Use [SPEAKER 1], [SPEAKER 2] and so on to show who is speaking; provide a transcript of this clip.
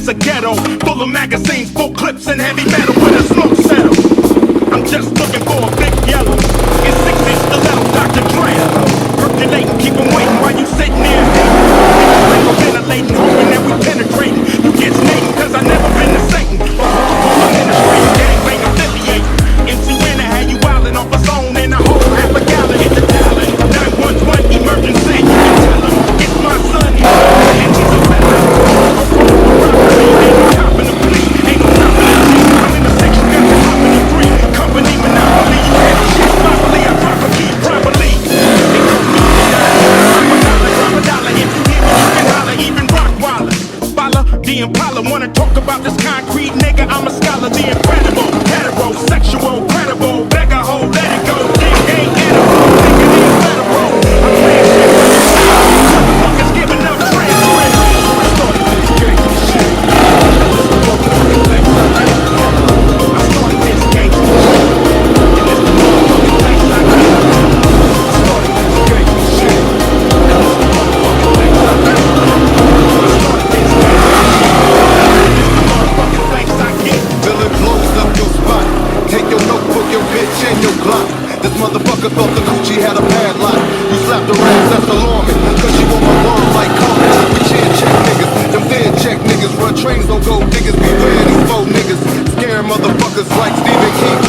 [SPEAKER 1] is a ghetto, full of magazines, full clips, and heavy metal with a smoke settle. I'm just looking for a big yellow, in 6-inch stiletto, Dr. Dre. Percolating, keep 'em waiting while you sitting there hating. Ventilating, hoping that we penetrating. You get snaking, cause I never been to Satan. Administrating, gangbang affiliate. MC Winner had you wildin' off a zone and a whole half a gallon. Hit the talent, 911 emergency. You can tell him, it's my son, and he's a felon. Ain't no copping the plea, ain't no stopping the G. I'm in the section, got the hop in the free. Company monopoly, you had shit properly. I drop a key properly. They call me drop a dollar. If you hear me, you can holler, even Rockwaller. Follow the Impala, wanna talk about this concrete nigga? I'm a scholar, the incredible, heterosexual, credible, beggar hoe, let it go. Dick ain't edible, thinking it's federal. I'm playing shit for the style. Motherfuckers giving up transcripts. I started this gangsta shit. I started this gangsta shit. And it's the motherfucking things I do. I started this gangsta shit. And it's the motherfucking things I do. I started this gangsta shit. And it's the motherfucking things I get.
[SPEAKER 2] Till it blows up your spot. Take your notebook, your bitch, and your Glock. This motherfucker thought the coochie had a padlock. You slapped her ass, that's alarming. Cause she want my word like Carmen. We chin check niggas, them dead check niggas. Run trains, don't go niggas. Beware these faux niggas. Scaring motherfuckers like Stephen King.